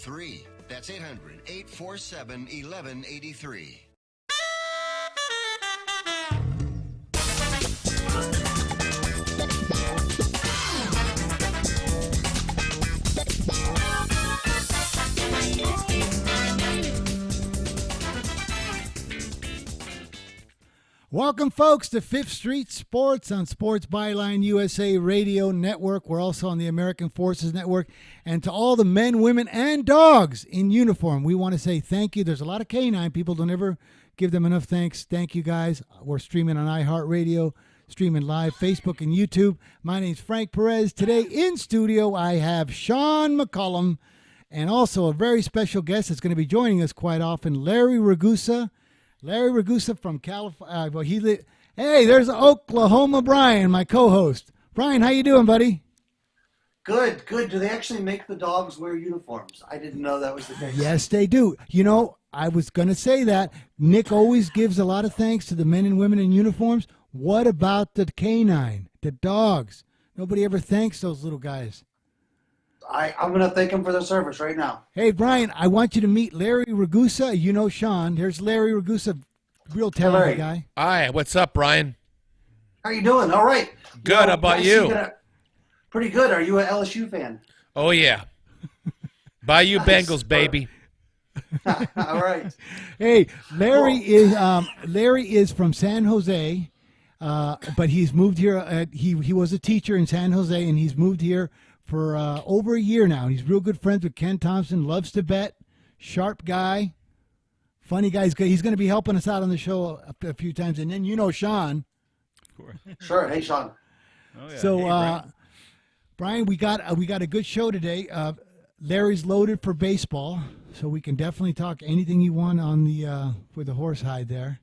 1183. That's 800-847-1183. Welcome, folks, to Fifth Street Sports on Sports Byline USA Radio Network. We're also on the American Forces Network. And to all the men, women, and dogs in uniform, we want to say thank you. There's a lot of canine people. Don't ever give them enough thanks. Thank you, guys. We're streaming on iHeartRadio, streaming live, Facebook and YouTube. My name's Frank Perez. Today in studio, I have Sean McCollom and also a very special guest that's going to be joining us quite often, Larry Ragusa. Larry Ragusa from California. Hey, there's Oklahoma Brian, my co-host. Brian, how you doing, buddy? Good. Do they actually make the dogs wear uniforms? I didn't know that was the case. Yes, they do. You know, I was going to say that. Nick always gives a lot of thanks to the men and women in uniforms. What about the canine, the dogs? Nobody ever thanks those little guys. I'm going to thank them for their service right now. Hey, Brian, I want you to meet Larry Ragusa. You know Sean. There's Larry Ragusa, real talented guy. Hi, what's up, Brian? How you doing? All right. Good. How about you? Pretty good. Are you an LSU fan? Oh, yeah. Bayou Nice. Bengals, baby. All right. Hey, Larry is from San Jose, but he's moved here. He was a teacher in San Jose, and he's moved here for over a year now. He's real good friends with Ken Thompson, loves to bet, sharp guy, funny guy. He's going to be helping us out on the show a few times. And then you know Sean. Of course. Sure. Hey, Sean. Oh, yeah. So, Hey, Brian, we got a good show today. Larry's loaded for baseball, so we can definitely talk anything you want on the with the horse hide there.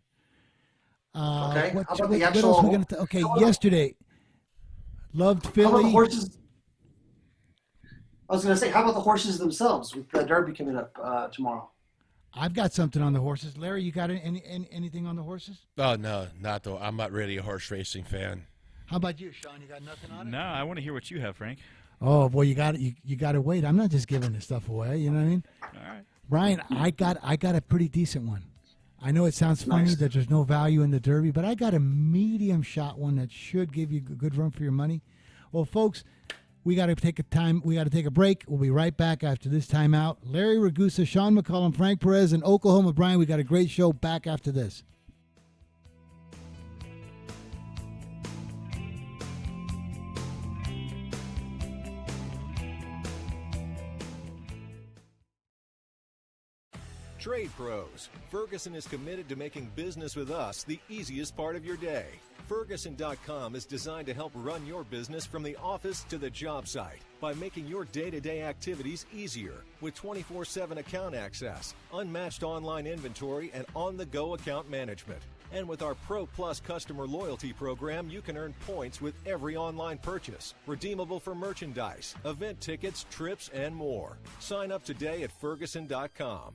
Okay. What, How about what the else actual? we gonna okay, yesterday, loved How about the Philly. horses? I was going to say, how about the horses themselves with the Derby coming up tomorrow? I've got something on the horses. Larry, you got anything on the horses? Oh, no, not though. I'm not really a horse racing fan. How about you, Sean? You got nothing on it? No, I want to hear what you have, Frank. Oh, boy, you got to wait. I'm not just giving this stuff away. You know what I mean? All right. Brian, I got a pretty decent one. I know it sounds funny Nice. that there's no value in the Derby, but I got a medium shot one that should give you a good run for your money. Well, folks, we got to take a break. We'll be right back after this timeout. Larry Ragusa, Sean McCollum, Frank Perez, and Oklahoma Brian. We got a great show back after this. Trade Pros. Ferguson is committed to making business with us the easiest part of your day. Ferguson.com is designed to help run your business from the office to the job site by making your day-to-day activities easier with 24/7 account access, unmatched online inventory, and on-the-go account management. And with our Pro Plus customer loyalty program, you can earn points with every online purchase, redeemable for merchandise, event tickets, trips, and more. Sign up today at Ferguson.com.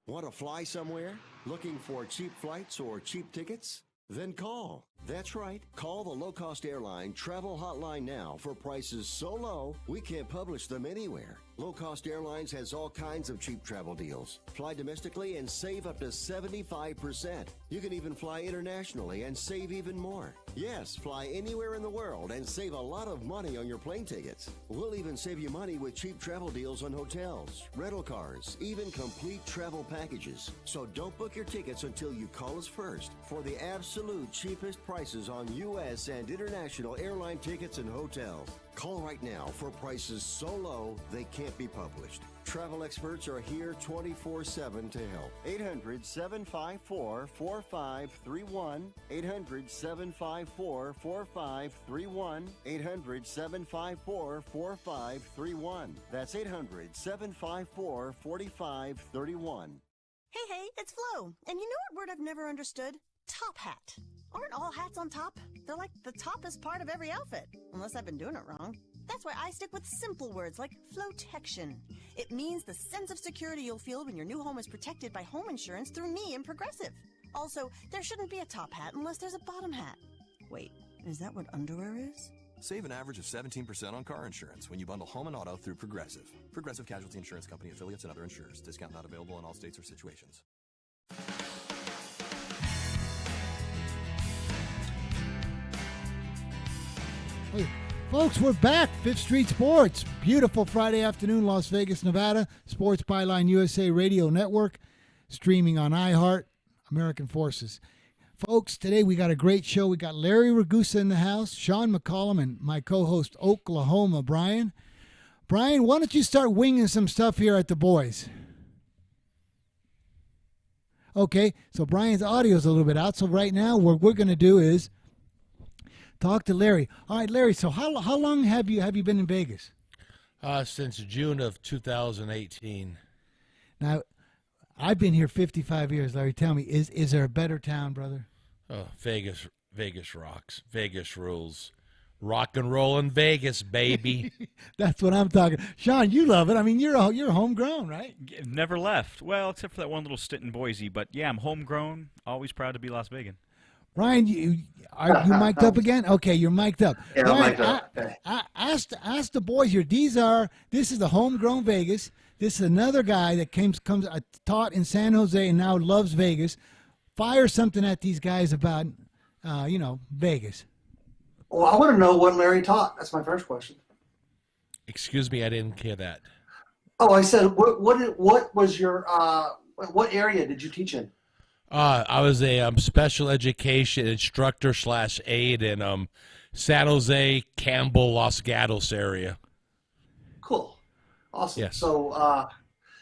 Want to fly somewhere? Looking for cheap flights or cheap tickets? Then call. That's right. Call the low-cost airline travel hotline now for prices so low we can't publish them anywhere. Low Cost Airlines has all kinds of cheap travel deals. Fly domestically and save up to 75%. You can even fly internationally and save even more. Yes, fly anywhere in the world and save a lot of money on your plane tickets. We'll even save you money with cheap travel deals on hotels, rental cars, even complete travel packages. So don't book your tickets until you call us first for the absolute cheapest prices on U.S. and international airline tickets and hotels. Call right now for prices so low they can't be published. Travel experts are here 24/7 to help. 800-754-4531. 800-754-4531. 800-754-4531. That's 800-754-4531. Hey, it's Flo. And you know what word I've never understood? Top hat. Aren't all hats on top? They're like the toppest part of every outfit. Unless I've been doing it wrong. That's why I stick with simple words like Flotection. It means the sense of security you'll feel when your new home is protected by home insurance through me and Progressive. Also, there shouldn't be a top hat unless there's a bottom hat. Wait, is that what underwear is? Save an average of 17% on car insurance when you bundle home and auto through Progressive. Progressive Casualty Insurance Company affiliates and other insurers. Discount not available in all states or situations. Hey, folks, we're back. Fifth Street Sports. Beautiful Friday afternoon, Las Vegas, Nevada. Sports Byline USA Radio Network. Streaming on iHeart, American Forces. Folks, today we got a great show. We got Larry Ragusa in the house, Sean McCollom, and my co-host, Oklahoma, Brian. Brian, why don't you start winging some stuff here at the boys? Okay, so Brian's audio is a little bit out. So right now, what we're going to do is talk to Larry. All right, Larry. So how long have you been in Vegas? Since June of 2018. Now, I've been here 55 years. Larry, tell me, is there a better town, brother? Oh, Vegas rocks. Vegas rules. Rock and roll in Vegas, baby. That's what I'm talking. Sean, you love it. I mean, you're homegrown, right? Never left. Well, except for that one little stint in Boise. But yeah, I'm homegrown. Always proud to be Las Vegan. Ryan, are you mic'd up again? Okay, you're mic'd up. Yeah, Ryan, I'm mic'd up. Okay. Ask the boys here. This is the homegrown Vegas. This is another guy that comes taught in San Jose and now loves Vegas. Fire something at these guys about, Vegas. Well, I want to know what Larry taught. That's my first question. Excuse me, I didn't hear that. Oh, I said, what was your what area did you teach in? I was a special education instructor / aide in San Jose, Campbell, Los Gatos area. Cool. Awesome. Yes. So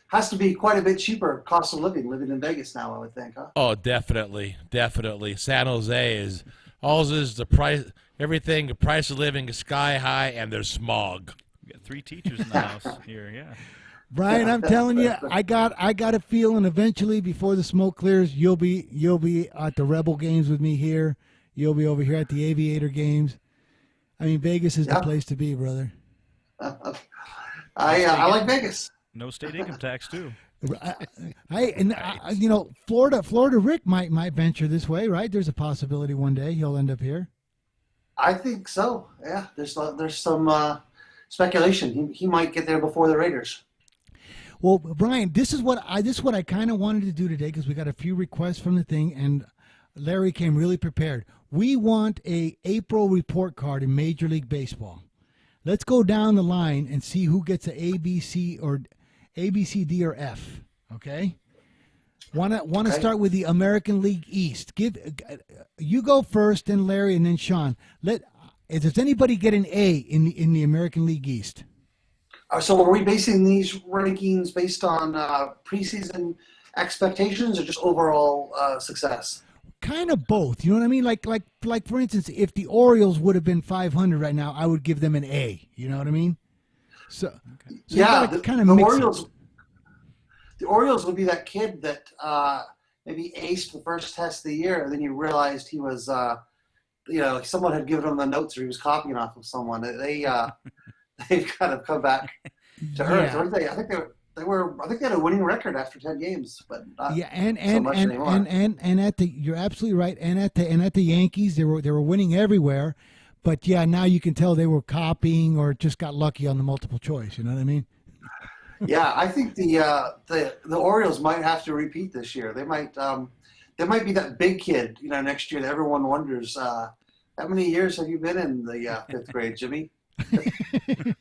has to be quite a bit cheaper cost of living in Vegas now, I would think, huh? Oh, definitely. San Jose is the price. Everything, the price of living is sky high, and there's smog. We got 3 teachers in the house here. Yeah. Brian, I'm telling you, I got a feeling eventually before the smoke clears, you'll be at the Rebel games with me here. You'll be over here at the Aviator games. I mean, Vegas is the place to be, brother. I like Vegas. No state income tax too. Florida Rick might venture this way, right? There's a possibility one day he'll end up here. I think so. Yeah, there's some speculation. He might get there before the Raiders. Well, Brian, this is what I kind of wanted to do today because we got a few requests from the thing, and Larry came really prepared. We want a April report card in Major League Baseball. Let's go down the line and see who gets a B, C, D, or F. Okay. Want to start with the American League East. You go first, then Larry, and then Sean. Does anybody get an A in the American League East? So are we basing these rankings based on preseason expectations or just overall success? Kind of both. You know what I mean? Like for instance, if the Orioles would have been 500 right now, I would give them an A. You know what I mean? So yeah, kind of mix it. The Orioles would be that kid that maybe aced the first test of the year, and then you realized he was, someone had given him the notes or he was copying off of someone. They've kind of come back to earth, aren't they? I think they had a winning record after 10 games, but not so much anymore. And you're absolutely right. And at the Yankees, they were winning everywhere, but yeah, now you can tell they were copying or just got lucky on the multiple choice. You know what I mean? Yeah, I think the Orioles might have to repeat this year. They might be that big kid, next year that everyone wonders, how many years have you been in the fifth grade, Jimmy? The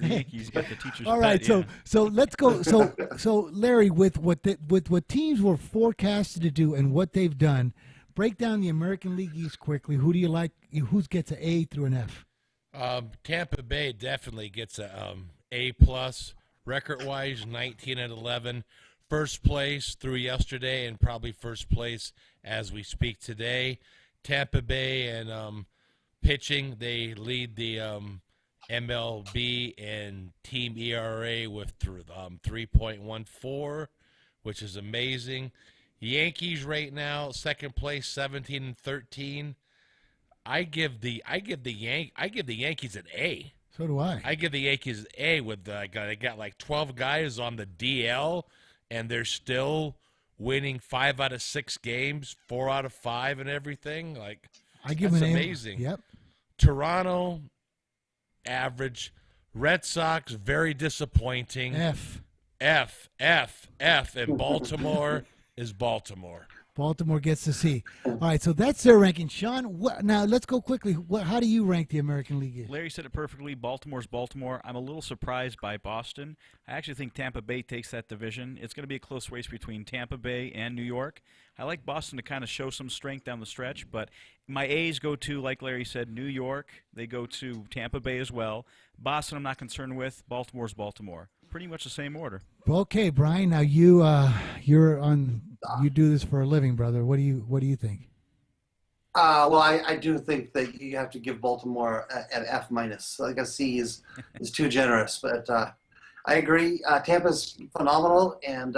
Yankees get the teachers. All right, so let's go. So Larry, with what teams were forecasted to do and what they've done, break down the American League East quickly. Who do you like? Who gets an A through an F? Tampa Bay definitely gets a A plus. Record-wise, 19-11, first place through yesterday, and probably first place as we speak today. Tampa Bay and pitching, they lead the MLB in team ERA with 3.14, which is amazing. Yankees right now, second place, 17-13. I give the Yankees an A. So do I. I give the Yankees an A with they got like 12 guys on the DL, and they're still winning 5 out of 6 games, 4 out of 5, and everything. Like, I give that's them an amazing. A. Yep. Toronto, average. Red Sox, very disappointing. F. And Baltimore is Baltimore. Baltimore gets the C. All right, so that's their ranking. Sean, now let's go quickly. How do you rank the American League? Larry said it perfectly. Baltimore's Baltimore. I'm a little surprised by Boston. I actually think Tampa Bay takes that division. It's going to be a close race between Tampa Bay and New York. I like Boston to kind of show some strength down the stretch, but my A's go to, like Larry said, New York. They go to Tampa Bay as well. Boston I'm not concerned with. Baltimore's Baltimore. Pretty much the same order. Okay, Brian. Now you you do this for a living, brother. What do you think? Well, I do think that you have to give Baltimore an F minus. Like a C is too generous, but I agree. Tampa's phenomenal, and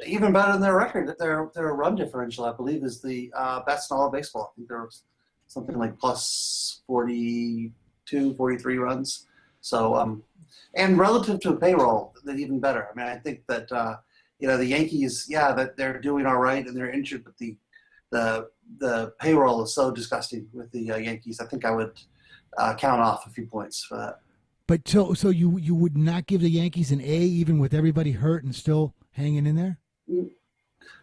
even better than their record. Their run differential, I believe, is the best in all of baseball. I think there was something like plus 42, 43 runs. So, and relative to a payroll, that's even better. I mean, I think that the Yankees, that they're doing all right and they're injured, but the payroll is so disgusting with the Yankees. I think I would count off a few points for that. But so you would not give the Yankees an A even with everybody hurt and still hanging in there?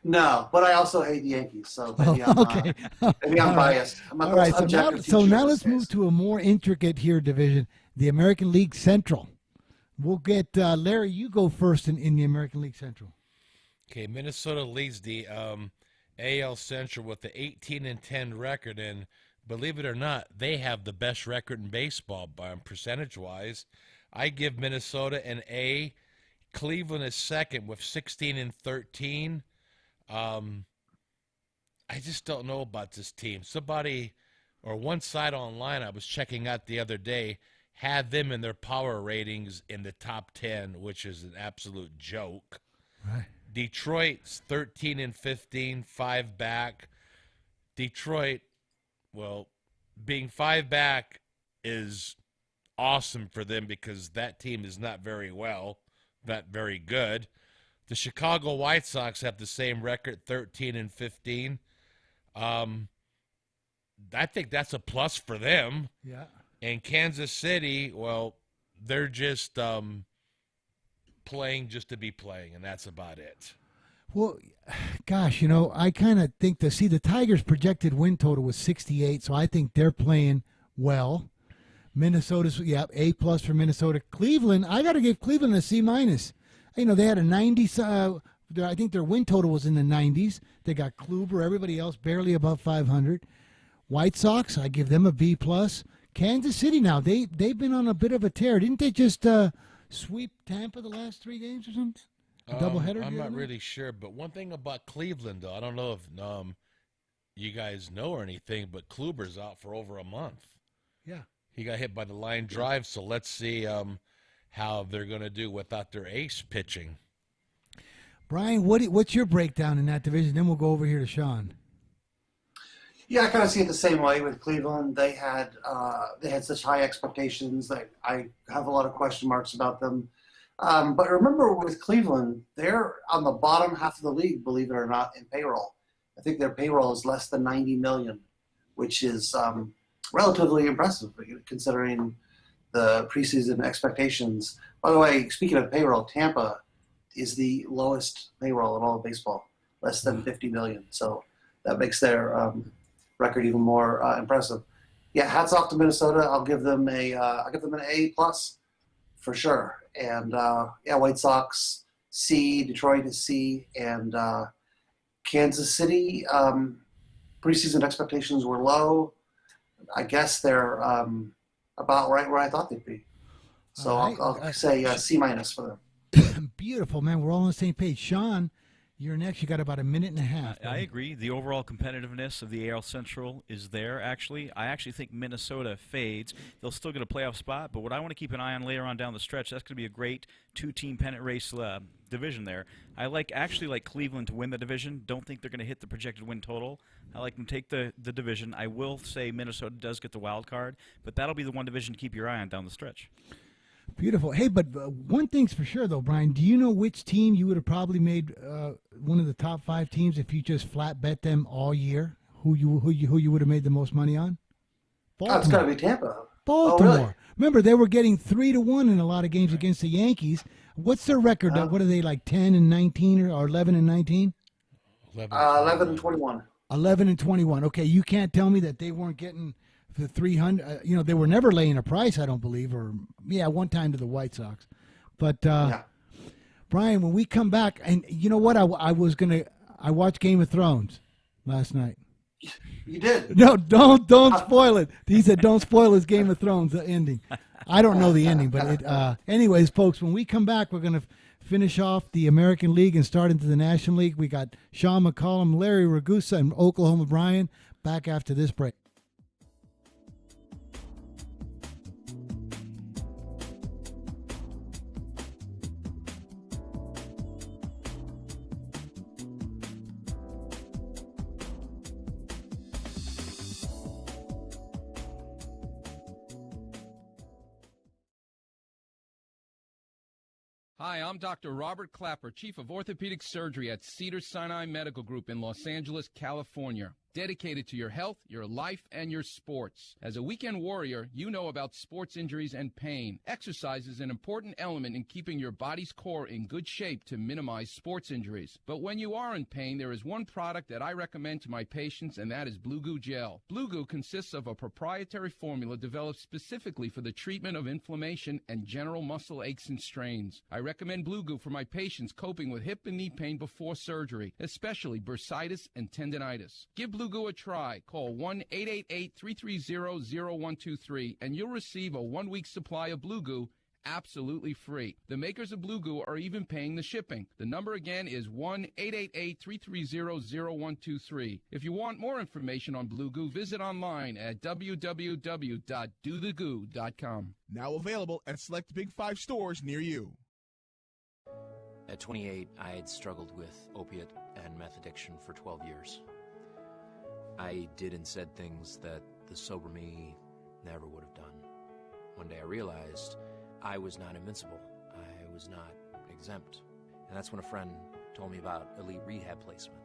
No, but I also hate the Yankees, so maybe I'm biased. I'm all right, so now let's move to a more intricate here division, the American League Central. We'll get Larry. You go first in the American League Central. Okay, Minnesota leads the AL Central with the 18-10 record, and believe it or not, they have the best record in baseball by percentage-wise. I give Minnesota an A. Cleveland is second with 16-13. I just don't know about this team. Somebody or one site online I was checking out the other day had them in their power ratings in the top 10, which is an absolute joke. Right. Detroit's 13-15, 5 back. Detroit, well, being 5 back is awesome for them because that team is not very good. The Chicago White Sox have the same record, 13-15. I think that's a plus for them. Yeah. And Kansas City, well, they're just playing just to be playing, and that's about it. Well, gosh, I kind of think the Tigers' projected win total was 68, so I think they're playing well. Minnesota's, A plus for Minnesota. Cleveland, I got to give Cleveland a C minus. They had a 90. I think their win total was in the 90s. They got Kluber, everybody else barely above 500. White Sox, I give them a B plus. Kansas City now, they've been on a bit of a tear. Didn't they just sweep Tampa the last 3 games or something? A doubleheader? I'm not really sure, but one thing about Cleveland, though, I don't know if you guys know or anything, but Kluber's out for over a month. Yeah. He got hit by the line drive, so let's see how they're going to do without their ace pitching. Brian, what's your breakdown in that division? Then we'll go over here to Sean. Yeah, I kind of see it the same way with Cleveland. They had such high expectations that I have a lot of question marks about them. But remember, with Cleveland, they're on the bottom half of the league, believe it or not, in payroll. I think their payroll is less than $90 million, which is relatively impressive considering the preseason expectations. By the way, speaking of payroll, Tampa is the lowest payroll in all of baseball, less than $50 million. So that makes their record even more impressive. Yeah, hats off to Minnesota. I'll give them an A plus for sure. And White Sox C, Detroit is C, and Kansas City preseason expectations were low. I guess they're about right where I thought they'd be. So I'll say C minus for them. Beautiful, man. We're all on the same page. Sean, you're next. You got about a minute and a half. I agree. The overall competitiveness of the AL Central is there, actually. I actually think Minnesota fades. They'll still get a playoff spot, but what I want to keep an eye on later on down the stretch, that's going to be a great 2-team pennant race division there. I like Cleveland to win the division. Don't think they're going to hit the projected win total. I like them to take the division. I will say Minnesota does get the wild card, but that'll be the one division to keep your eye on down the stretch. Beautiful. Hey, but one thing's for sure, though, Brian. Do you know which team you would have probably made one of the top 5 teams if you just flat bet them all year? Who you would have made the most money on? It's got to be Tampa. Baltimore. Oh, really? Remember, they were getting 3-1 in a lot of games against the Yankees. What's their record? What are they, like 10-19 or 11-19? 11-21. 11-21. Okay, you can't tell me that they weren't getting the 300. They were never laying a price, I don't believe, or one time to the White Sox. But Brian, when we come back, and you know what, I watched Game of Thrones last night. You did? No, don't spoil it. He said, "Don't spoil his Game of Thrones ending." I don't know the ending, but anyways, folks, when we come back, we're going to finish off the American League and start into the National League. We got Sean McCollom, Larry Ragusa, and Oklahoma Brian back after this break. Hi, I'm Dr. Robert Clapper, Chief of Orthopedic Surgery at Cedars-Sinai Medical Group in Los Angeles, California. Dedicated to your health, your life, and your sports. As a weekend warrior, you know about sports injuries and pain. Exercise is an important element in keeping your body's core in good shape to minimize sports injuries. But when you are in pain, there is one product that I recommend to my patients, and that is Blue Goo Gel. Blue Goo consists of a proprietary formula developed specifically for the treatment of inflammation and general muscle aches and strains. I recommend Blue Goo for my patients coping with hip and knee pain before surgery, especially bursitis and tendinitis. Give Blue Goo a try. Call 1-888-330-0123 and you'll receive a 1-week supply of Blue Goo absolutely free. The makers of Blue Goo are even paying the shipping. The number again is 1-888-330-0123. If you want more information on Blue Goo, visit online at www.dothegoo.com. Now available at select Big 5 stores near you. At 28, I had struggled with opiate and meth addiction for 12 years. I did and said things that the sober me never would have done. One day I realized I was not invincible. I was not exempt. And that's when a friend told me about Elite Rehab Placement.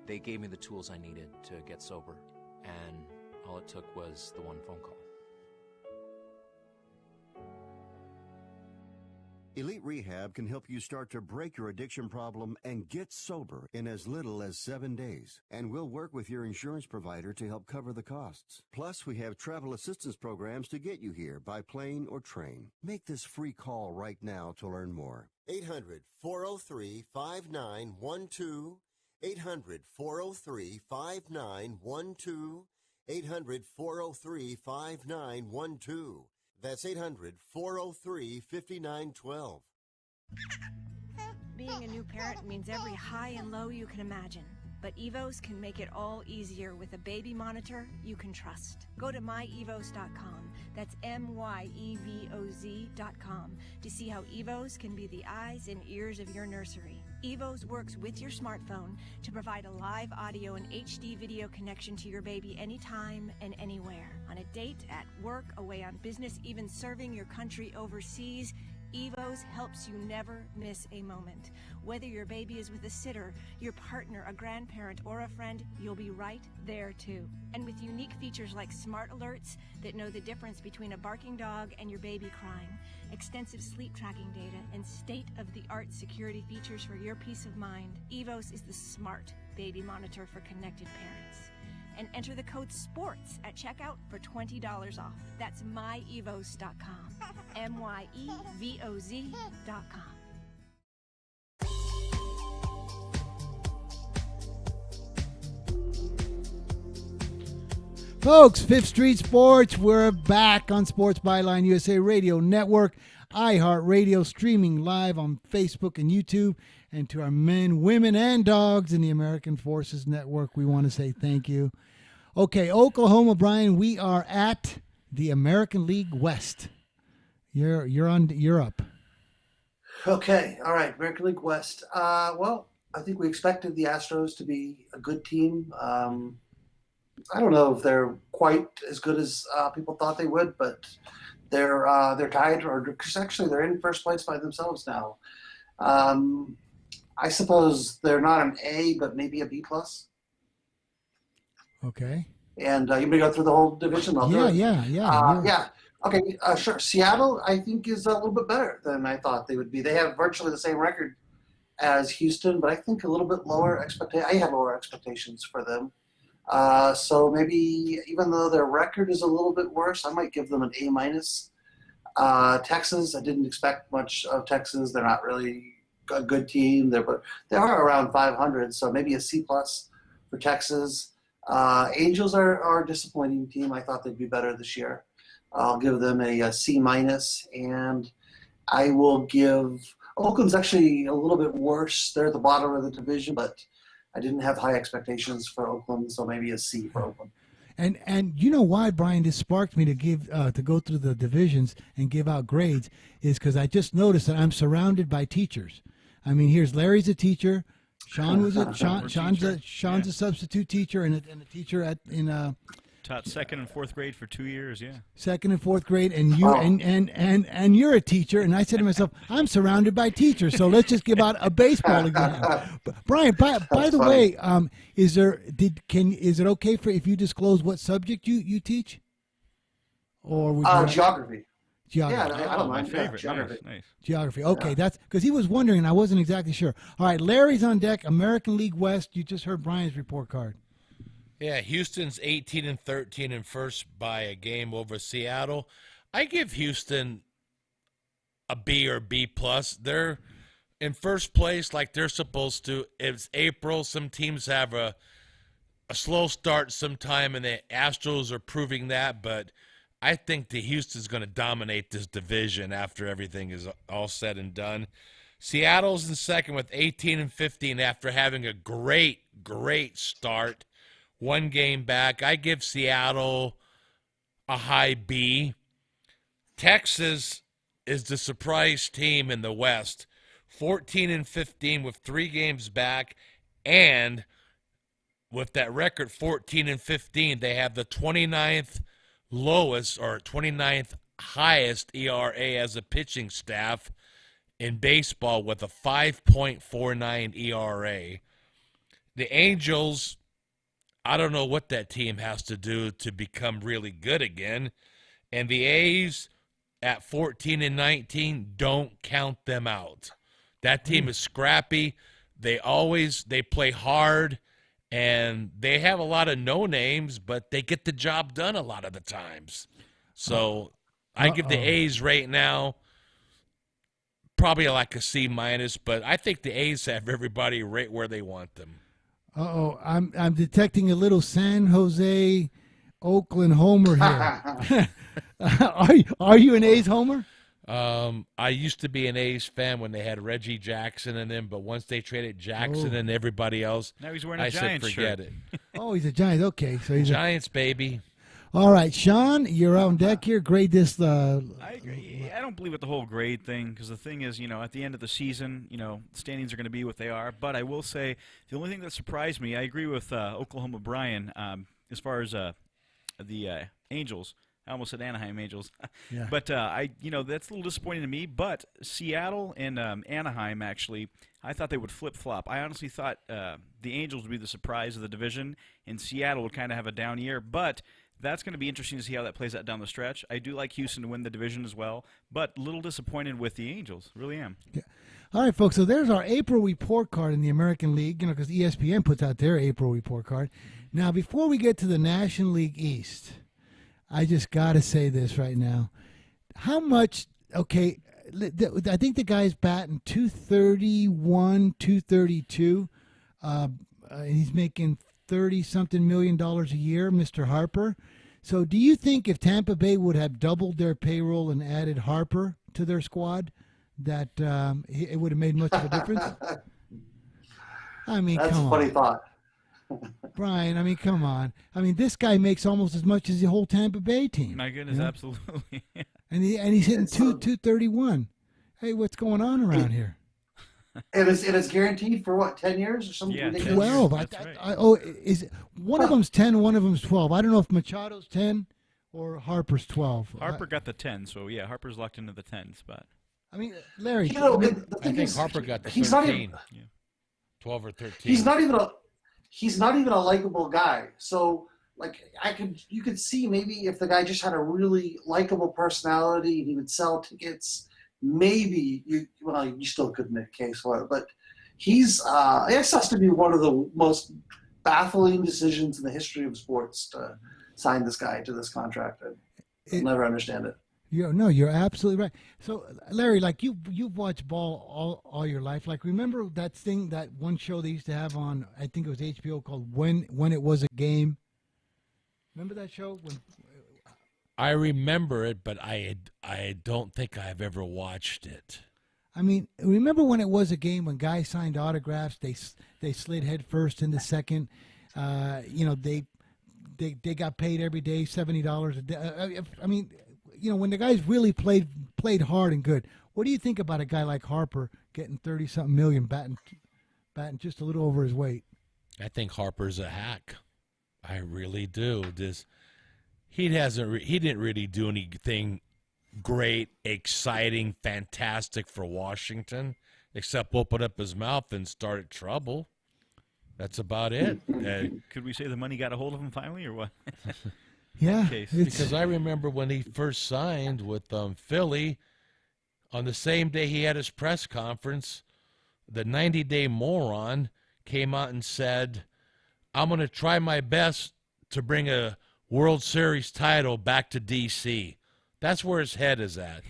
They gave me the tools I needed to get sober, and all it took was the one phone call. Elite Rehab can help you start to break your addiction problem and get sober in as little as 7 days. And we'll work with your insurance provider to help cover the costs. Plus, we have travel assistance programs to get you here by plane or train. Make this free call right now to learn more. 800-403-5912. 800-403-5912. 800-403-5912. That's 800-403-5912. Being a new parent means every high and low you can imagine. But Evos can make it all easier with a baby monitor you can trust. Go to myevos.com, that's MYEVOZ.com, to see how Evos can be the eyes and ears of your nursery. Evos works with your smartphone to provide a live audio and HD video connection to your baby anytime and anywhere. On a date, at work, away on business, even serving your country overseas, Evos helps you never miss a moment. Whether your baby is with a sitter, your partner, a grandparent, or a friend, you'll be right there too. And with unique features like smart alerts that know the difference between a barking dog and your baby crying, extensive sleep tracking data, and state-of-the-art security features for your peace of mind, Evos is the smart baby monitor for connected parents. And enter the code SPORTS at checkout for $20 off. That's myevos.com. MYEVOZ.com. Folks, Fifth Street Sports, we're back on Sports Byline USA Radio Network, iHeartRadio, streaming live on Facebook and YouTube. And to our men, women, and dogs in the American Forces Network, we want to say thank you. Okay, Oklahoma, Brian, we are at the American League West. You're up. Okay, all right, American League West. Well, I think we expected the Astros to be a good team. I don't know if they're quite as good as people thought they would, but they're tied, or actually they're in first place by themselves now. I suppose they're not an A, but maybe a B plus. Okay. And you may go through the whole division. Yeah. Okay, sure. Seattle, I think, is a little bit better than I thought they would be. They have virtually the same record as Houston, but I think a little bit lower expectation. I had lower expectations for them. So maybe even though their record is a little bit worse, I might give them an A minus. Texas, I didn't expect much of Texas. They're not really a good team. But they are around 500, so maybe a C plus for Texas. Angels are a disappointing team. I thought they'd be better this year. I'll give them a C minus, and I will give Oakland's actually a little bit worse. They're at the bottom of the division, but I didn't have high expectations for Oakland, so maybe a C for Oakland. And you know why, Brian, this sparked me to give to go through the divisions and give out grades is because I just noticed that I'm surrounded by teachers. I mean, here's Larry's a teacher, Sean's a substitute teacher and a teacher taught second and fourth grade for 2 years. Yeah, second and fourth grade, and you and you're a teacher. And I said to myself, I'm surrounded by teachers, so let's just give out a baseball exam. But Brian, by the way, is it okay if you disclose what subject you teach? Or geography. Geography. Yeah, I don't mind. My favorite. Geography. Nice. Geography. Okay, that's because he was wondering, and I wasn't exactly sure. All right, Larry's on deck. American League West. You just heard Brian's report card. Yeah, Houston's 18-13 and first by a game over Seattle. I give Houston a B or B plus. They're in first place like they're supposed to. It's April. Some teams have a slow start sometime, and the Astros are proving that. But I think the Houston's going to dominate this division after everything is all said and done. Seattle's in second with 18-15 after having a great start. 1 game back. I give Seattle a high B. Texas is the surprise team in the West. 14-15 with 3 games back, and with that record 14-15, they have the 29th lowest or 29th highest ERA as a pitching staff in baseball with a 5.49 ERA. The Angels, I don't know what that team has to do to become really good again. And the A's at 14-19, don't count them out. That team is scrappy. They play hard, and they have a lot of no names, but they get the job done a lot of the times. So I give the A's right now probably like a C minus, but I think the A's have everybody right where they want them. I'm detecting a little San Jose, Oakland homer here. Are you an A's homer? I used to be an A's fan when they had Reggie Jackson in them, but once they traded Jackson and everybody else, now he's wearing a I Giants said forget shirt. it. Oh, he's a Giants. Okay, so he's Giants, baby. All right, Sean, you're on deck here. Grade this. I agree. I don't believe with the whole grade thing because the thing is, at the end of the season, standings are going to be what they are. But I will say the only thing that surprised me, I agree with Oklahoma Brian as far as the Angels. I almost said Anaheim Angels. Yeah. But, that's a little disappointing to me. But Seattle and Anaheim, actually, I thought they would flip-flop. I honestly thought the Angels would be the surprise of the division, and Seattle would kind of have a down year. But that's going to be interesting to see how that plays out down the stretch. I do like Houston to win the division as well, but a little disappointed with the Angels. Really am. Yeah. All right, folks, so there's our April report card in the American League, because ESPN puts out their April report card. Now, before we get to the National League East, I just got to say this right now. How much, I think the guy's batting 231, 232. He's making $30-something million a year, Mr. Harper. So do you think if Tampa Bay would have doubled their payroll and added Harper to their squad, that it would have made much of a difference? I mean, that's a funny thought. Brian, I mean, come on. I mean, this guy makes almost as much as the whole Tampa Bay team. My goodness, absolutely. And he's hitting 231. Hey, what's going on around here? And it's guaranteed for what, 10 years or something? Yeah, 12. That's right. Is one of them's 10, one of them's 12. I don't know if Machado's 10 or Harper's 12. Harper got the 10, so yeah, Harper's locked into the 10 spot. I mean, Larry, I think Harper got the 13. 12 or 13. He's not even a likable guy. So you could see maybe if the guy just had a really likable personality and he would sell tickets, maybe you still couldn't make a case for it, but this has to be one of the most baffling decisions in the history of sports to sign this guy to this contract. I'll never understand it. You're absolutely right. So, Larry, like you've watched ball all your life. Like, remember that one show they used to have on, I think it was HBO, called When It Was a Game? Remember that show? I remember it, but I don't think I've ever watched it. I mean, remember when it was a game when guys signed autographs? They slid head first into second. They got paid every day $70 a day. I mean, when the guys really played hard and good. What do you think about a guy like Harper getting 30-something million, batting just a little over his weight? I think Harper's a hack. I really do. He didn't really do anything great, exciting, fantastic for Washington, except open up his mouth and started trouble. That's about it. Could we say the money got a hold of him finally, or what? Yeah. Because I remember when he first signed with Philly, on the same day he had his press conference, the 90-day moron came out and said, I'm going to try my best to bring a World Series title back to D.C. That's where his head is at.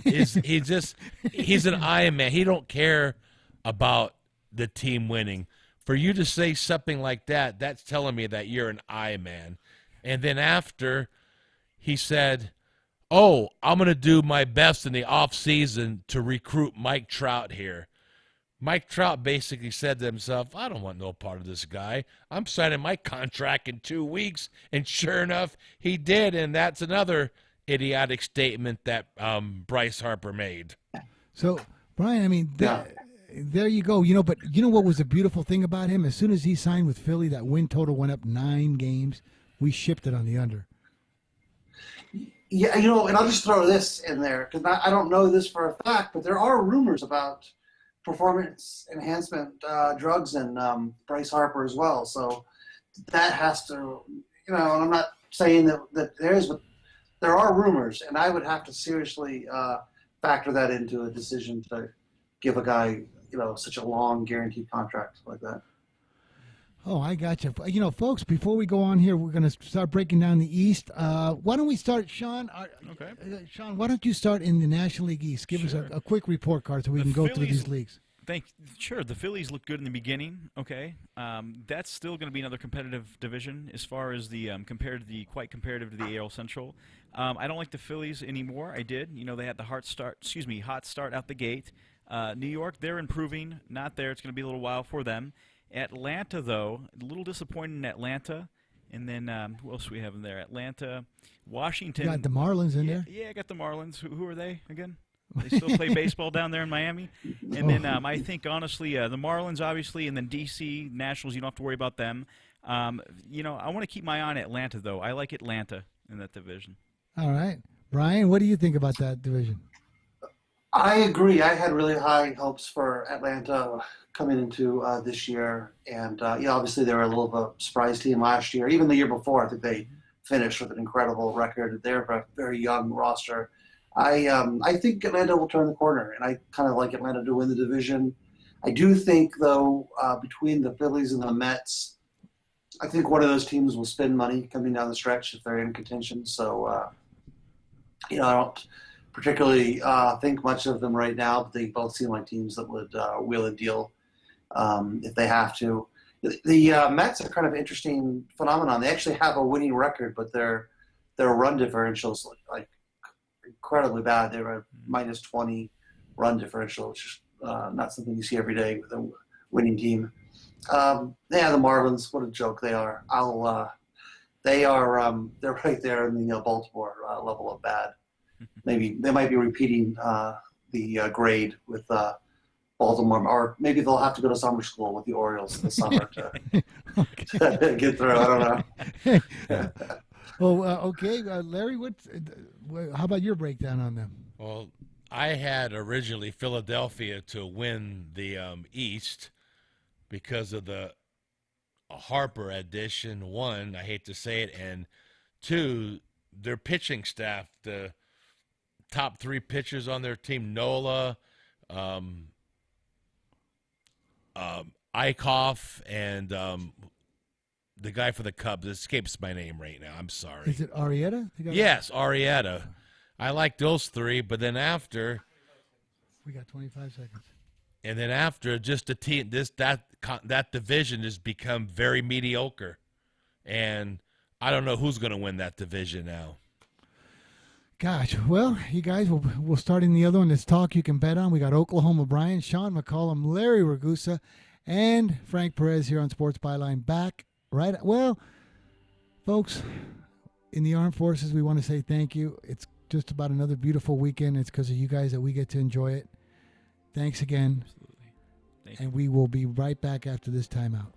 He's an Iron Man. He don't care about the team winning. For you to say something like that, that's telling me that you're an Iron Man. And then after, he said, I'm going to do my best in the offseason to recruit Mike Trout here. Mike Trout basically said to himself, I don't want no part of this guy. I'm signing my contract in 2 weeks. And sure enough, he did. And that's another idiotic statement that Bryce Harper made. So, Brian, I mean, there you go. But you know what was a beautiful thing about him? As soon as he signed with Philly, that win total went up 9 games. We shipped it on the under. Yeah, and I'll just throw this in there because I don't know this for a fact, but there are rumors about performance enhancement drugs and Bryce Harper as well. So that has to, and I'm not saying that there is, but there are rumors, and I would have to seriously factor that into a decision to give a guy, such a long guaranteed contract like that. Oh, I got you. Folks, before we go on here, we're going to start breaking down the East. Why don't we start, Sean? Okay. Sean, why don't you start in the National League East? Give us a quick report card so we can go through these leagues. Sure. The Phillies looked good in the beginning. Okay. That's still going to be another competitive division as far as the quite comparative to the AL Central. I don't like the Phillies anymore. I did. They had the hot start out the gate. New York, they're improving. Not there. It's going to be a little while for them. Atlanta, though, a little disappointed in Atlanta. And then who else do we have in there? Atlanta, Washington. You got the Marlins in there? Yeah, I got the Marlins. Who are they again? They still play baseball down there in Miami. And then I think, honestly, the Marlins, obviously, and then D.C. Nationals, you don't have to worry about them. I want to keep my eye on Atlanta, though. I like Atlanta in that division. All right. Brian, what do you think about that division? I agree. I had really high hopes for Atlanta coming into this year. And, obviously they were a little bit of a surprise team last year. Even the year before, I think they finished with an incredible record. They're a very young roster. I think Atlanta will turn the corner, and I kind of like Atlanta to win the division. I do think, though, between the Phillies and the Mets, I think one of those teams will spend money coming down the stretch if they're in contention. So, I don't particularly think much of them right now, but they both seem like teams that would wheel and deal if they have to. The Mets are kind of an interesting phenomenon. They actually have a winning record, but their run differentials like incredibly bad. They're a minus 20 run differential, which is not something you see every day with a winning team. The Marlins, what a joke they are. They're right there in the Baltimore level of bad. Maybe they might be repeating the grade with Baltimore, or maybe they'll have to go to summer school with the Orioles this summer to get through. I don't know. Okay, Larry, how about your breakdown on them? Well, I had originally Philadelphia to win the East because of the a Harper addition. One, I hate to say it, and two, their pitching staff, the top 3 pitchers on their team, Nola, Eichhoff, and the guy for the Cubs. It escapes my name right now. I'm sorry. Is it Arrieta? Yes, Arrieta. I like those 3, but then after, we got 25 seconds. And then after, just the team, that division has become very mediocre, and I don't know who's going to win that division now. Gosh, well, you guys, we'll start in the other one. This talk you can bet on. We got Oklahoma Brian, Sean McCollum, Larry Ragusa, and Frank Perez here on Sports Byline back. Right. Well, folks, in the Armed Forces, we want to say thank you. It's just about another beautiful weekend. It's because of you guys that we get to enjoy it. Thanks again. Absolutely. And we will be right back after this timeout.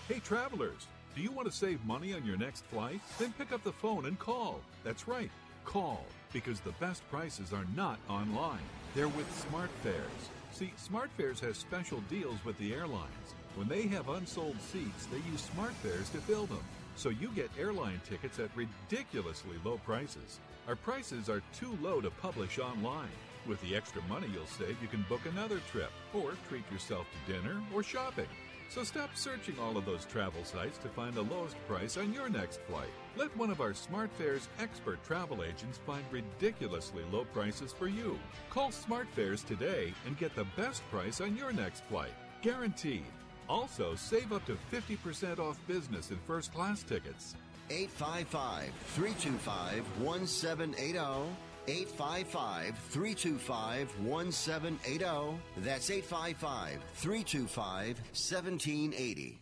Hey travelers, do you want to save money on your next flight? Then pick up the phone and call. That's right, call, because the best prices are not online. They're with SmartFares. See, SmartFares has special deals with the airlines. When they have unsold seats, they use SmartFares to fill them. So you get airline tickets at ridiculously low prices. Our prices are too low to publish online. With the extra money you'll save, you can book another trip, or treat yourself to dinner or shopping. So stop searching all of those travel sites to find the lowest price on your next flight. Let one of our SmartFares expert travel agents find ridiculously low prices for you. Call SmartFares today and get the best price on your next flight. Guaranteed. Also, save up to 50% off business and first class tickets. 855-325-1780. 855-325-1780. That's 855-325-1780.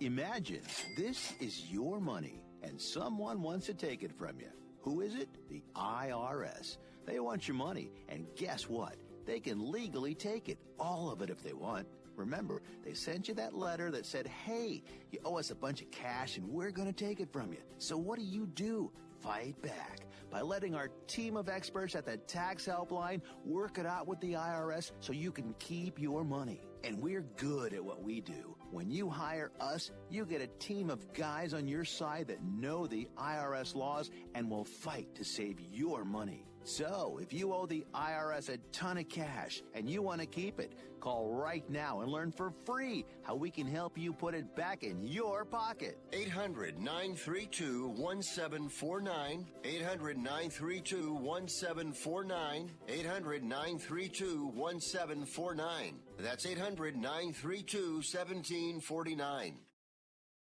Imagine this is your money and someone wants to take it from you. Who is it? The IRS. They want your money, and guess what? They can legally take it, all of it if they want. Remember, they sent you that letter that said, hey, you owe us a bunch of cash and we're going to take it from you. So what do? Fight back by letting our team of experts at the tax helpline work it out with the IRS so you can keep your money. And we're good at what we do. When you hire us, you get a team of guys on your side that know the IRS laws and will fight to save your money. So, if you owe the IRS a ton of cash and you want to keep it, call right now and learn for free how we can help you put it back in your pocket. 800-932-1749. 800-932-1749. 800-932-1749. That's 800-932-1749.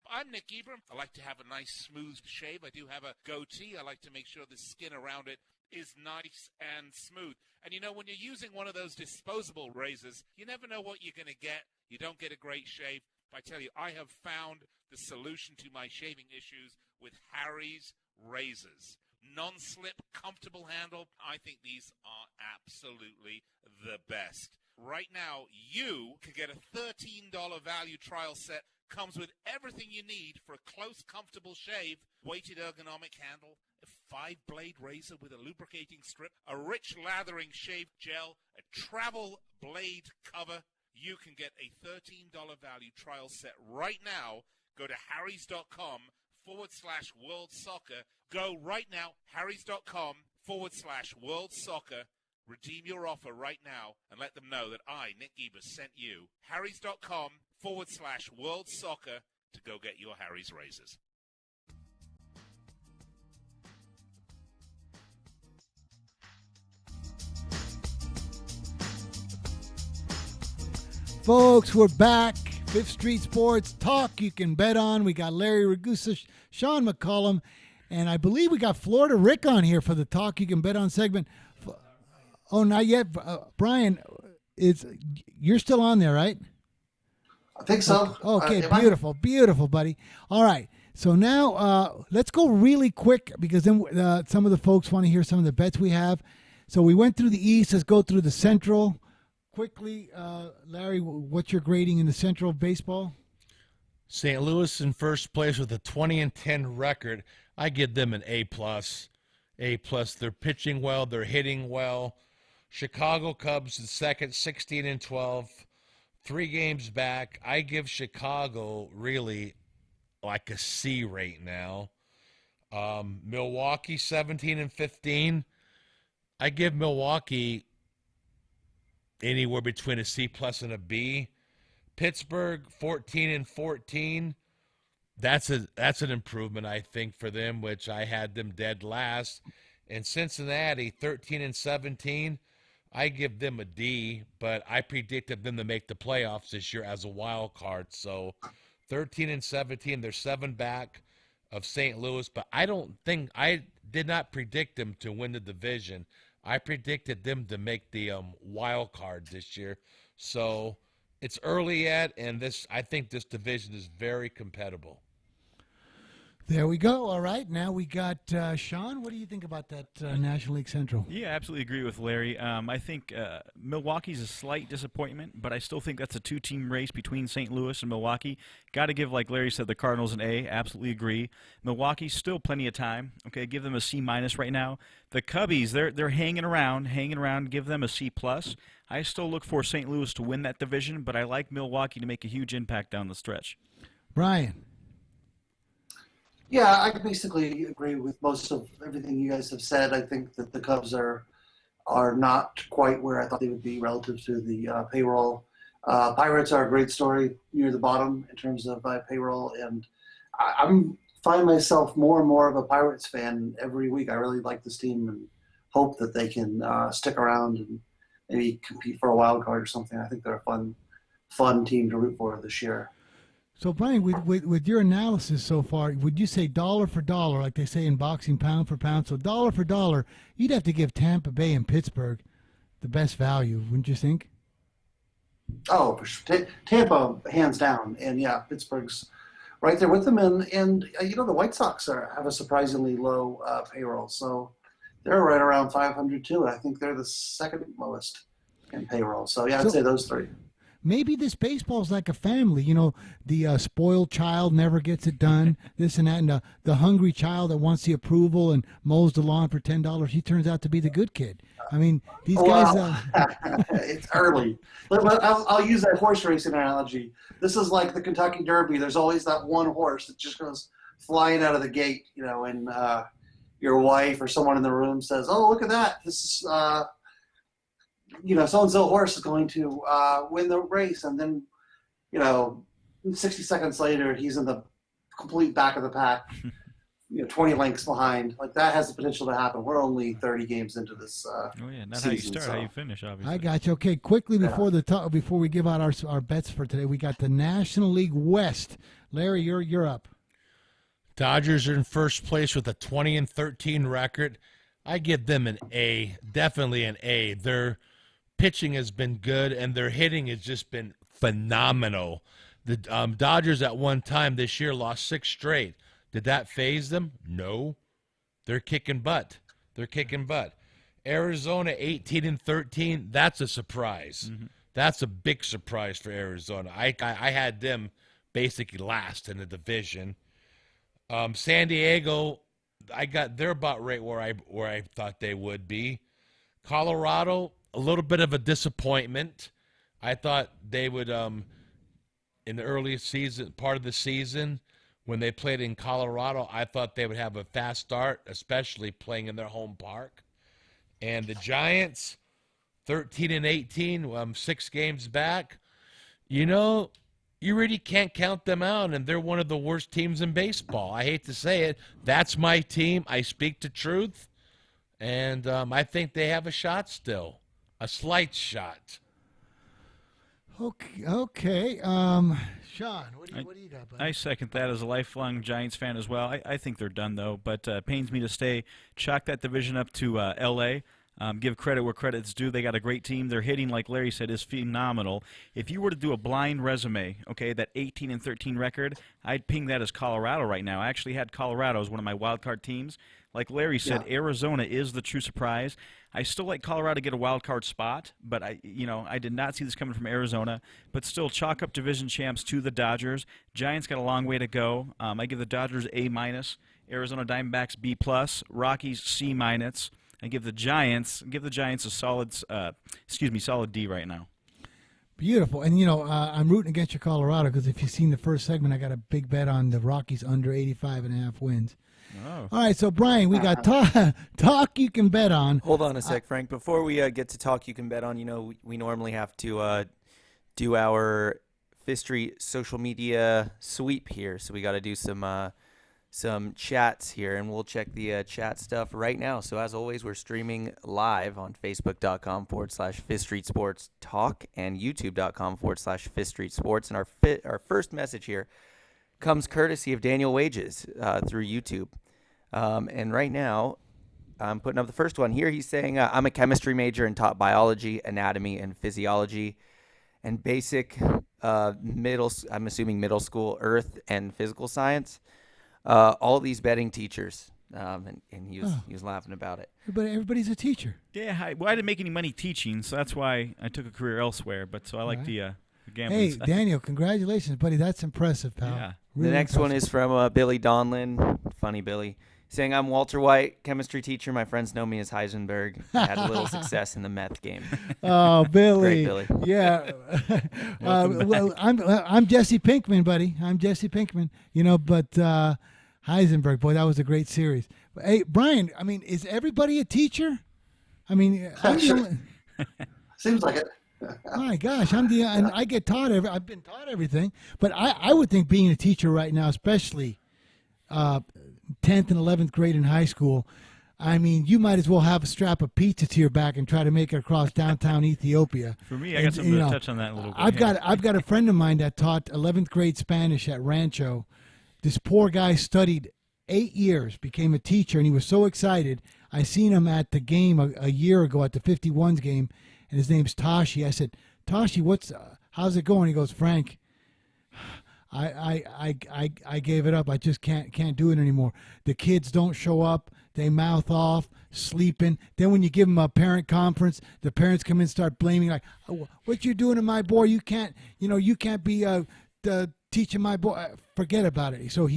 I'm Nick Ebram. I like to have a nice smooth shave. I do have a goatee. I like to make sure the skin around it is nice and smooth. And you know, when you're using one of those disposable razors, you never know what you're going to get. You don't get a great shave. But I tell you, I have found the solution to my shaving issues with Harry's razors. Non-slip, comfortable handle. I think these are absolutely the best. Right now, you can get a $13 value trial set. Comes with everything you need for a close, comfortable shave. Weighted ergonomic handle, a 5-blade razor with a lubricating strip, a rich lathering shave gel, a travel blade cover. You can get a $13 value trial set right now. Go to harrys.com/World Soccer. Go right now, harrys.com/World Soccer. Redeem your offer right now and let them know that I, Nick Ebers, sent you. harrys.com/World Soccer to go get your Harry's razors. Folks, we're back. Fifth Street Sports Talk you can bet on. We got Larry Ragusa, Sean McCollum, and I believe we got Florida Rick on here for the Talk you can bet on segment. Oh, not yet. Brian, you're still on there, right? I think so. Okay, beautiful, buddy. All right. So now let's go really quick because then some of the folks want to hear some of the bets we have. So we went through the East. Let's go through the Central. Quickly, Larry, what's your grading in the Central baseball? St. Louis in first place with a 20-10 record. I give them an A+. A+. They're pitching well. They're hitting well. Chicago Cubs in second, 16-12. 3 games back. I give Chicago really like a C right now. Milwaukee 17-15. I give Milwaukee anywhere between a C+ and a B. Pittsburgh 14-14. That's an improvement, I think, for them, which I had them dead last. And Cincinnati 13-17. I give them a D, but I predicted them to make the playoffs this year as a wild card. So 13-17, they're 7 back of St. Louis, but I did not predict them to win the division. I predicted them to make the wild card this year. So it's early yet, and I think this division is very competitive. There we go. All right, now we got Sean. What do you think about that National League Central? Yeah, I absolutely agree with Larry. I think Milwaukee's a slight disappointment, but I still think that's a 2-team race between St. Louis and Milwaukee. Got to give, like Larry said, the Cardinals an A. Absolutely agree. Milwaukee's still plenty of time. Okay, give them a C- right now. The Cubbies, they're hanging around. Give them a C+. I still look for St. Louis to win that division, but I like Milwaukee to make a huge impact down the stretch. Brian. Yeah, I basically agree with most of everything you guys have said. I think that the Cubs are not quite where I thought they would be relative to the payroll. Pirates are a great story near the bottom in terms of payroll, and I'm find myself more and more of a Pirates fan every week. I really like this team and hope that they can stick around and maybe compete for a wild card or something. I think they're a fun team to root for this year. So, Brian, with your analysis so far, would you say dollar for dollar, like they say in boxing, pound for pound? So dollar for dollar, you'd have to give Tampa Bay and Pittsburgh the best value, wouldn't you think? Oh, for sure. Tampa, hands down. And, yeah, Pittsburgh's right there with them. And you know, the White Sox have a surprisingly low payroll. So they're right around 500, too. I think they're the second lowest in payroll. So, yeah, I'd say those three. Maybe this baseball's like a family. You know, the spoiled child never gets it done, this and that, and the hungry child that wants the approval and mows the lawn for $10, he turns out to be the good kid. I mean, these guys... It's early. I'll use that horse racing analogy. This is like the Kentucky Derby. There's always that one horse that just goes flying out of the gate, you know, and your wife or someone in the room says, oh, look at that. This is... you know, so-and-so horse is going to win the race. And then, you know, 60 seconds later, he's in the complete back of the pack, 20 lengths behind. Like, that has the potential to happen. We're only 30 games into this not season, how you start, how you finish, obviously. I got you. Okay, quickly before before we give out our bets for today, we got the National League West. Larry, you're up. Dodgers are in first place with a 20-13 record. I give them an A, definitely an A. Their pitching has been good, and their hitting has just been phenomenal. The Dodgers at one time this year lost 6 straight. Did that faze them? No. They're kicking butt. Arizona 18-13. That's a surprise. Mm-hmm. That's a big surprise for Arizona. I had them basically last in the division. San Diego, they're about right where I thought they would be. Colorado, a little bit of a disappointment. I thought they would, in the early season, part of the season, when they played in Colorado, I thought they would have a fast start, especially playing in their home park. And the Giants, 13-18, 6 games back. You know, you really can't count them out, and they're one of the worst teams in baseball. I hate to say it. That's my team. I speak the truth. And I think they have a shot still. A slight shot. Okay. Sean, what do you got, buddy? I second that as a lifelong Giants fan as well. I think they're done, though, but pains me to chalk that division up to L.A. Give credit where credit's due. They got a great team. Their hitting, like Larry said, is phenomenal. If you were to do a blind resume, okay, that 18-13 record, I'd ping that as Colorado right now. I actually had Colorado as one of my wild card teams. Like Larry said, Arizona is the true surprise. I still like Colorado to get a wild card spot, but I did not see this coming from Arizona. But still, chalk up division champs to the Dodgers. Giants got a long way to go. I give the Dodgers A-, Arizona Diamondbacks B+, Rockies C-. I give the Giants a solid solid D right now. Beautiful. And, I'm rooting against your Colorado because if you've seen the first segment, I got a big bet on the Rockies under 85.5 wins. Oh. All right, so, Brian, we got talk you can bet on. Hold on a sec, Frank. Before we get to talk you can bet on, we normally have to do our Fifth Street social media sweep here. So we got to do some chats here, and we'll check the chat stuff right now. So as always, we're streaming live on Facebook.com/Fifth Street Sports Talk and YouTube.com/Fifth Street Sports. And our first message here comes courtesy of Daniel Wages through YouTube. And right now, I'm putting up the first one here. He's saying, I'm a chemistry major and taught biology, anatomy, and physiology, and basic middle school earth and physical science. All these betting teachers, and he was laughing about it. Everybody's a teacher. Yeah, I didn't make any money teaching, so that's why I took a career elsewhere. But so I like the gambling. Hey, side. Daniel, congratulations, buddy. That's impressive, pal. Yeah. Really the next impressive. one is from Billy Donlin, funny Billy, saying, I'm Walter White, chemistry teacher. My friends know me as Heisenberg. Had a little success in the meth game. Oh, Billy. Great, Billy. Yeah. Well, I'm Jesse Pinkman, buddy. I'm Jesse Pinkman. But Heisenberg, boy, that was a great series. Hey, Brian, is everybody a teacher? Seems like it. My gosh, and I get taught I've been taught everything, but I would think being a teacher right now, especially 10th and 11th grade in high school, you might as well have a strap of pizza to your back and try to make it across downtown Ethiopia. For me, I got something to touch on that a little bit. I've got a friend of mine that taught 11th grade Spanish at Rancho. This poor guy studied 8 years, became a teacher, and he was so excited. I seen him at the game a year ago at the 51s game, and his name's Tashi. I said, Tashi, how's it going? He goes, Frank, I gave it up. I just can't do it anymore. The kids don't show up. They mouth off, sleeping. Then when you give them a parent conference, the parents come in and start blaming, like, oh, what you doing to my boy? You can't be teaching my boy. Forget about it. So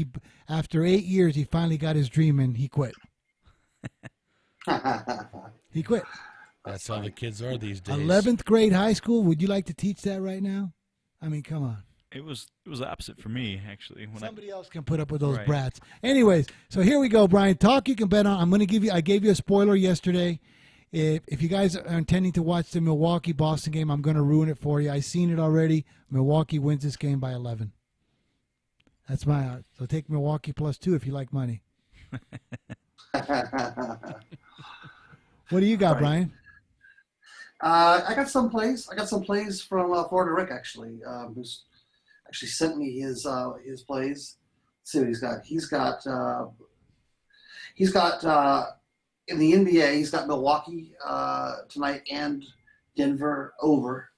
after 8 years, he finally got his dream and he quit. He quit. That's how the kids are these days. 11th grade high school. Would you like to teach that right now? Come on. It was opposite for me, actually. Somebody else can put up with those brats. Anyways, so here we go, Brian. Talk you can bet on. I gave you a spoiler yesterday. If you guys are intending to watch the Milwaukee-Boston game, I'm going to ruin it for you. I seen it already. Milwaukee wins this game by 11. That's my odds. So take Milwaukee +2 if you like money. What do you got, Brian? I got some plays. From Florida Rick, actually, who's actually sent me his plays. Let's see what he's got. He's got in the NBA. He's got Milwaukee tonight and Denver over.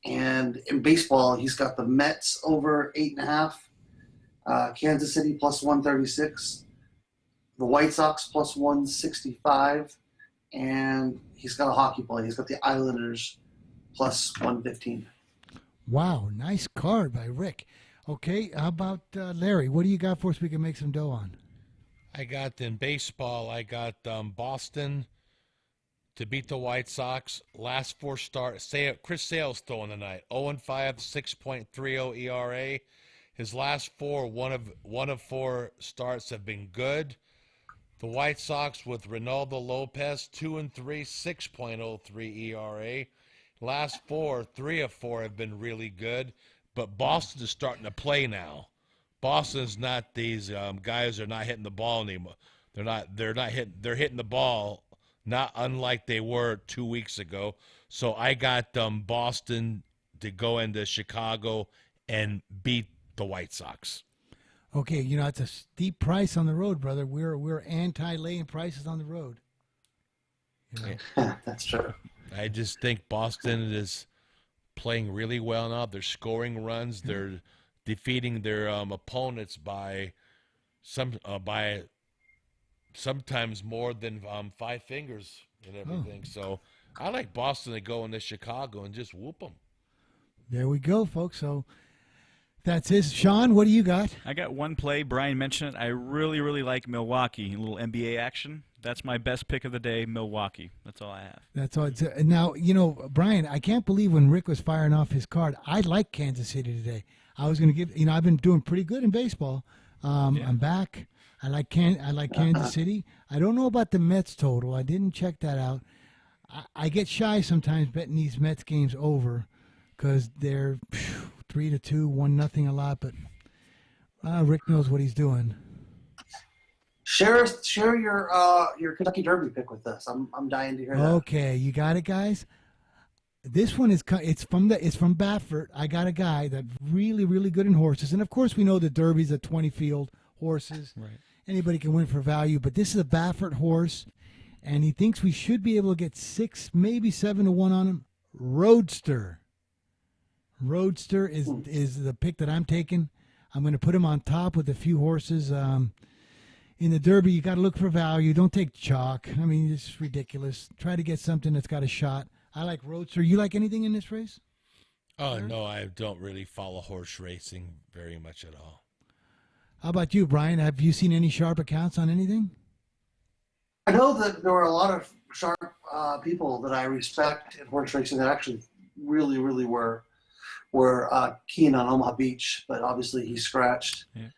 And in baseball, he's got the Mets over 8.5, Kansas City +136, the White Sox +165. And he's got a hockey play. He's got the Islanders +115. Wow, nice card by Rick. Okay, how about Larry? What do you got for us we can make some dough on? I got in baseball, Boston to beat the White Sox. Last 4 starts. Chris Sale's throwing tonight. 0-5, 6.30 ERA. His last 4, one of 4 starts have been good. The White Sox with Ronaldo Lopez, 2-3, 6.03 ERA. Last 4, 3 of 4 have been really good, but Boston is starting to play now. Boston's not these guys are not hitting the ball anymore. They're hitting the ball, not unlike they were 2 weeks ago. So I got Boston to go into Chicago and beat the White Sox. Okay, it's a steep price on the road, brother. We're anti-laying prices on the road. You know? That's true. I just think Boston is playing really well now. They're scoring runs. They're defeating their opponents by sometimes more than 5 fingers and everything. So I like Boston to go into Chicago and just whoop them. There we go, folks. So that's it. Sean, what do you got? I got one play. Brian mentioned it. I really, really like Milwaukee. A little NBA action. That's my best pick of the day, Milwaukee. That's all I have. That's all. Now, Brian, I can't believe when Rick was firing off his card, I like Kansas City today. I was going to give, I've been doing pretty good in baseball. I'm back. I like Kansas City. I don't know about the Mets total. I didn't check that out. I get shy sometimes betting these Mets games over because they're 3-2, 1-0 a lot. But Rick knows what he's doing. Share your Kentucky Derby pick with us. I'm dying to hear that. Okay, you got it, guys. This one is from Baffert. I got a guy that's really, really good in horses, and of course we know the Derby's a 20-field horses. Right. Anybody can win for value, but this is a Baffert horse, and he thinks we should be able to get 6, maybe 7 to 1 on him. Roadster is the pick that I'm taking. I'm going to put him on top with a few horses. In the Derby, you got to look for value. Don't take chalk. I mean, it's ridiculous. Try to get something that's got a shot. I like Roadster. You like anything in this race? Oh, no, I don't really follow horse racing very much at all. How about you, Brian? Have you seen any sharp accounts on anything? I know that there were a lot of sharp people that I respect in horse racing that actually really, really were keen on Omaha Beach, but obviously he scratched. Yeah.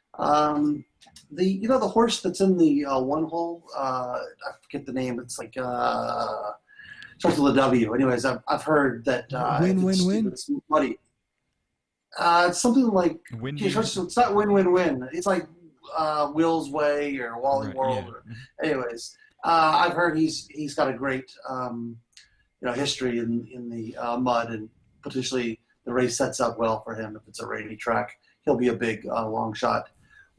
The horse that's in the one hole, I forget the name. It's like starts with a W. Anyways, I've heard that win. It's muddy. It's something like it's not win. It's like Will's Way or Wally World. Yeah. Anyways, I've heard he's got a great history in the mud, and potentially the race sets up well for him if it's a rainy track. He'll be a big long shot.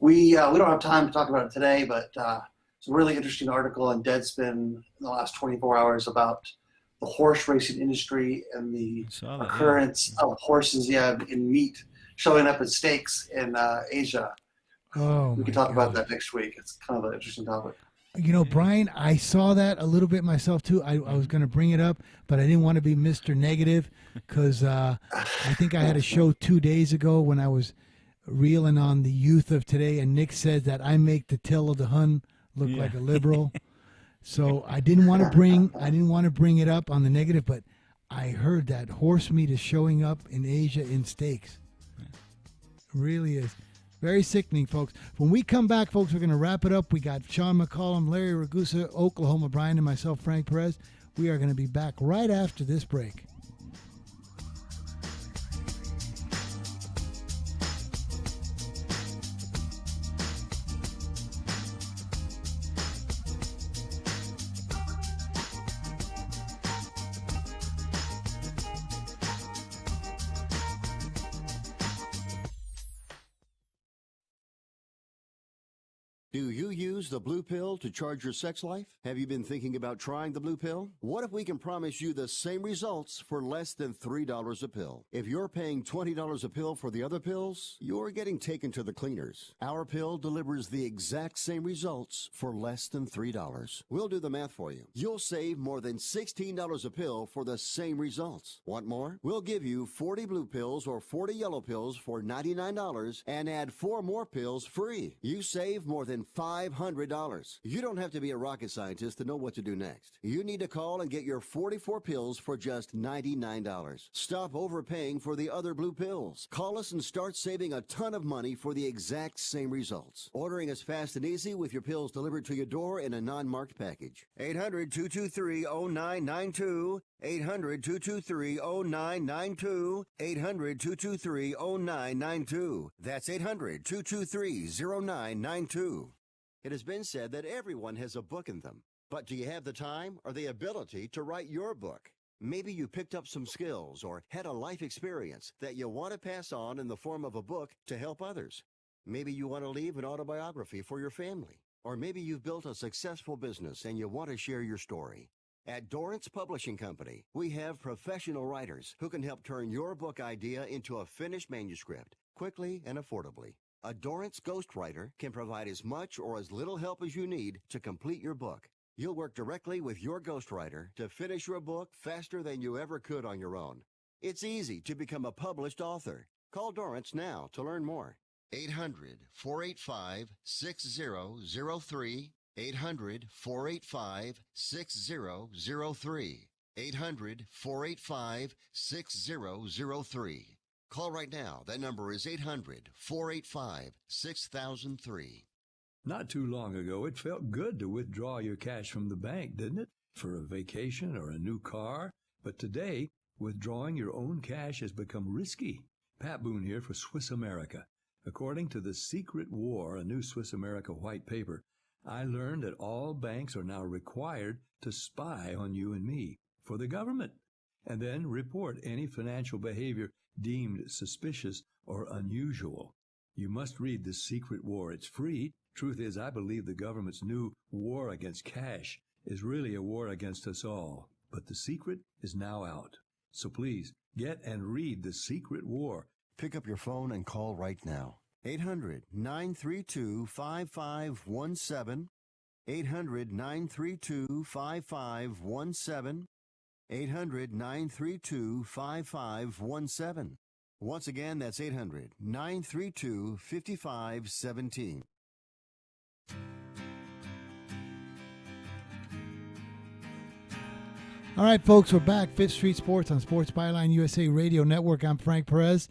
We don't have time to talk about it today, but it's a really interesting article in Deadspin in the last 24 hours about the horse racing industry and the occurrence of horses in meat showing up at stakes in Asia. Oh, we can talk about that next week. It's kind of an interesting topic. Brian, I saw that a little bit myself too. I was going to bring it up, but I didn't want to be Mr. Negative because I think I had a show 2 days ago when I was reeling on the youth of today, and Nick said that I make the Till of the Hun look like a liberal. So I didn't want to bring it up on the negative, but I heard that horse meat is showing up in Asia in steaks. It really is. Very sickening, folks. When we come back, folks, we're going to wrap it up. We got Sean McCollom, Larry Ragusa, Oklahoma Brian, and myself, Frank Perez. We are going to be back right after this break. Do you use the blue pill to charge your sex life? Have you been thinking about trying the blue pill? What if we can promise you the same results for less than $3 a pill? If you're paying $20 a pill for the other pills, you're getting taken to the cleaners. Our pill delivers the exact same results for less than $3. We'll do the math for you. You'll save more than $16 a pill for the same results. Want more? We'll give you 40 blue pills or 40 yellow pills for $99 and add 4 more pills free. You save more than $500. You don't have to be a rocket scientist to know what to do next. You need to call and get your 44 pills for just $99. Stop overpaying for the other blue pills. Call us and start saving a ton of money for the exact same results. Ordering is fast and easy with your pills delivered to your door in a non-marked package. 800-223-0992. 800-223-0992. 800-223-0992. That's 800-223-0992. It has been said that everyone has a book in them. But do you have the time or the ability to write your book? Maybe you picked up some skills or had a life experience that you want to pass on in the form of a book to help others. Maybe you want to leave an autobiography for your family. Or maybe you've built a successful business and you want to share your story. At Dorrance Publishing Company, we have professional writers who can help turn your book idea into a finished manuscript quickly and affordably. A Dorrance ghostwriter can provide as much or as little help as you need to complete your book. You'll work directly with your ghostwriter to finish your book faster than you ever could on your own. It's easy to become a published author. Call Dorrance now to learn more. 800-485-6003. 800-485-6003. 800-485-6003. Call right now. That number is 800-485-6003. Not too long ago, it felt good to withdraw your cash from the bank, didn't it? For a vacation or a new car. But today, withdrawing your own cash has become risky. Pat Boone here for Swiss America. According to The Secret War, a new Swiss America white paper, I learned that all banks are now required to spy on you and me for the government, and then report any financial behavior deemed suspicious or unusual. You must read The Secret War. It's free. Truth is, I believe the government's new war against cash is really a war against us all. But the secret is now out. So please, get and read The Secret War. Pick up your phone and call right now. 800-932-5517. 800-932-5517. 800-932-5517. Once again, that's 800-932-5517. All right, folks, we're back. Fifth Street Sports on Sports Byline USA Radio Network. I'm Frank Perez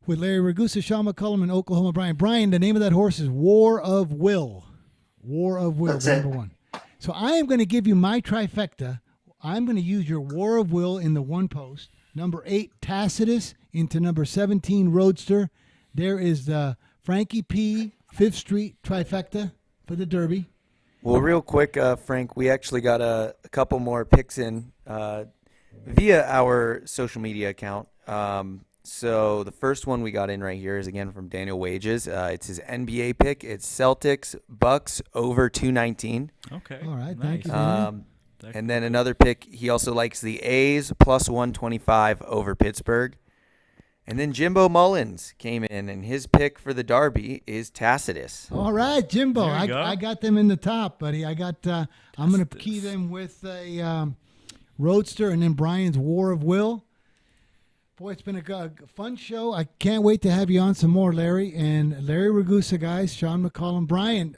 with Larry Ragusa, Sean McCollom, and Oklahoma Brian. Brian, the name of that horse is War of Will. War of Will, That's number it. one. So I am going to give you my trifecta. I'm going to use your War of Will in the one post. Number 8, Tacitus, into number 17, Roadster. There is the Frankie P. Fifth Street trifecta for the Derby. Well, real quick, Frank, we actually got a couple more picks in via our social media account. So the first one we got in right here is, again, from Daniel Wages. It's his NBA pick. It's Celtics, Bucks over 219. Okay. All right. Nice. Thank you, Daniel. And then another pick, he also likes the A's plus 125 over Pittsburgh. And then Jimbo Mullins came in, and his pick for the Derby is Tacitus. All right, Jimbo. There you go. I got them in the top, buddy. I'm going to key them with a Roadster and then Brian's War of Will. Boy, it's been a fun show. I can't wait to have you on some more, Larry. And Larry Ragusa, guys, Sean McCollum, Brian.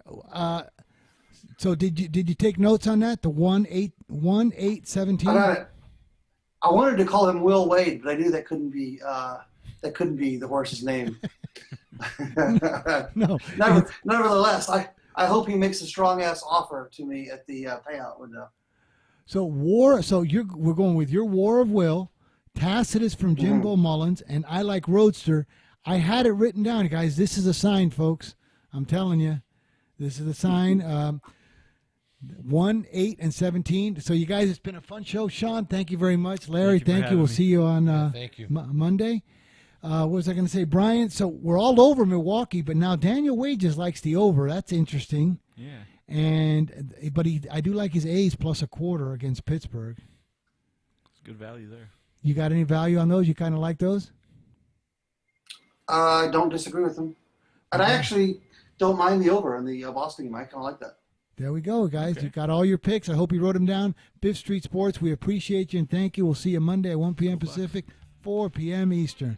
So did you take notes on that? The 1-8-17? I wanted to call him Will Wade, but I knew that couldn't be the horse's name. No. Nevertheless, I hope he makes a strong ass offer to me at the payout window. So we're going with your War of Will, Tacitus from Jimbo Mullins, and I like Roadster. I had it written down, guys. This is a sign, folks. I'm telling you, this is a sign. 1, 8, and 17. So you guys, it's been a fun show. Sean, thank you very much. Larry, thank you. We'll see you on thank you. Monday. What was I going to say, Brian? So we're all over Milwaukee, but now Daniel Wages likes the over. That's interesting. Yeah. But I do like his A's plus a quarter against Pittsburgh. It's good value there. You got any value on those? You kind of like those? I don't disagree with him, and I actually don't mind the over in the Boston game. I kind of like that. There we go, guys. Okay. You got all your picks. I hope you wrote them down. Fifth Street Sports, we appreciate you and thank you. We'll see you Monday at 1 p.m. Pacific, 4 p.m. Eastern.